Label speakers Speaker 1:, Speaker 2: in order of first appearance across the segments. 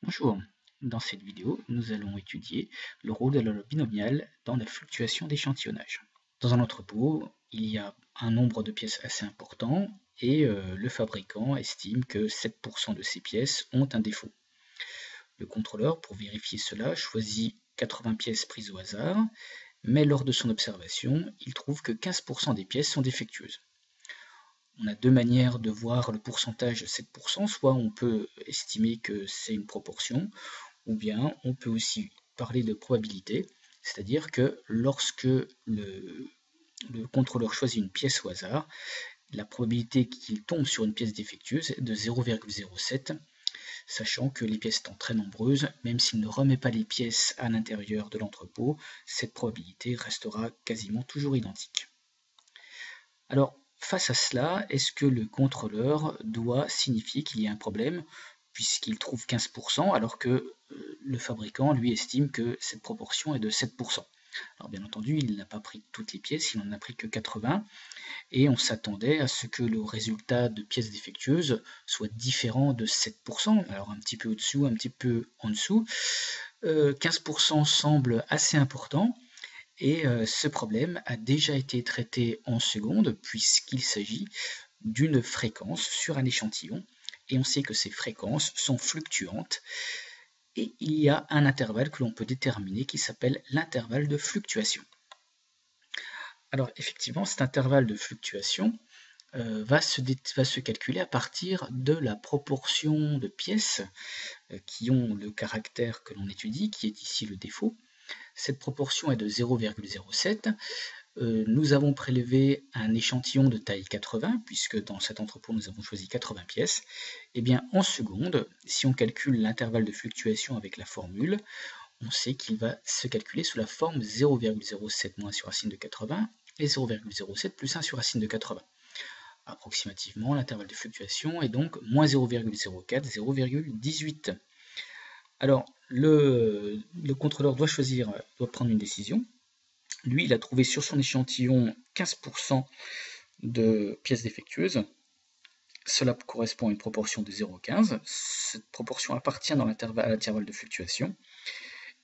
Speaker 1: Bonjour, dans cette vidéo, nous allons étudier le rôle de la loi binomiale dans la fluctuation d'échantillonnage. Dans un entrepôt, il y a un nombre de pièces assez important et le fabricant estime que 7% de ces pièces ont un défaut. Le contrôleur, pour vérifier cela, choisit 80 pièces prises au hasard, mais lors de son observation, il trouve que 15% des pièces sont défectueuses. On a deux manières de voir le pourcentage de 7%, soit on peut estimer que c'est une proportion, ou bien on peut aussi parler de probabilité, c'est-à-dire que lorsque le contrôleur choisit une pièce au hasard, la probabilité qu'il tombe sur une pièce défectueuse est de 0,07, sachant que les pièces étant très nombreuses, même s'il ne remet pas les pièces à l'intérieur de l'entrepôt, cette probabilité restera quasiment toujours identique. Alors, face à cela, est-ce que le contrôleur doit signifier qu'il y a un problème puisqu'il trouve 15%, alors que le fabricant, lui, estime que cette proportion est de 7%. Alors bien entendu, il n'a pas pris toutes les pièces, il n'en a pris que 80, et on s'attendait à ce que le résultat de pièces défectueuses soit différent de 7%, alors un petit peu au-dessous, un petit peu en dessous. 15% semble assez important, et ce problème a déjà été traité en seconde, puisqu'il s'agit d'une fréquence sur un échantillon, et on sait que ces fréquences sont fluctuantes, et il y a un intervalle que l'on peut déterminer qui s'appelle l'intervalle de fluctuation. Alors effectivement, cet intervalle de fluctuation va se calculer à partir de la proportion de pièces qui ont le caractère que l'on étudie, qui est ici le défaut. Cette proportion est de 0,07. Nous avons prélevé un échantillon de taille 80, puisque dans cet entrepôt nous avons choisi 80 pièces. Et bien en seconde, si on calcule l'intervalle de fluctuation avec la formule, on sait qu'il va se calculer sous la forme 0,07 moins sur racine de 80 et 0,07 plus 1 sur racine de 80. Approximativement, l'intervalle de fluctuation est donc moins 0,04, 0,18. Alors, le contrôleur doit prendre une décision. Lui, il a trouvé sur son échantillon 15% de pièces défectueuses. Cela correspond à une proportion de 0,15. Cette proportion appartient à l'intervalle de fluctuation.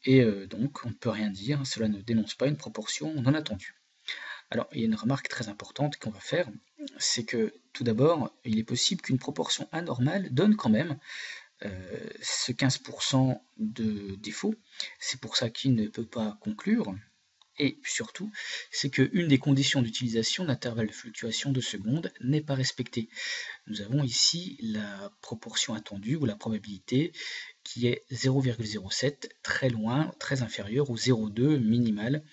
Speaker 1: Et donc, on ne peut rien dire, cela ne dénonce pas une proportion non attendue. Alors, il y a une remarque très importante qu'on va faire, c'est que tout d'abord, il est possible qu'une proportion anormale donne quand même ce 15% de défaut. C'est pour ça qu'il ne peut pas conclure. Et surtout, c'est qu'une des conditions d'utilisation de l'intervalle de fluctuation de seconde n'est pas respectée. Nous avons ici la proportion attendue ou la probabilité qui est 0,07, très loin, très inférieur au 0,2 minimal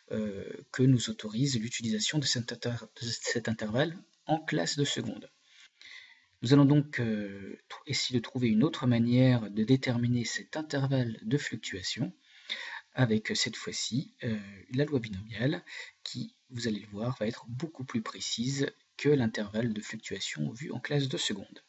Speaker 1: que nous autorise l'utilisation de cet intervalle en classe de seconde. Nous allons donc essayer de trouver une autre manière de déterminer cet intervalle de fluctuation avec cette fois-ci la loi binomiale qui, vous allez le voir, va être beaucoup plus précise que l'intervalle de fluctuation vu en classe de seconde.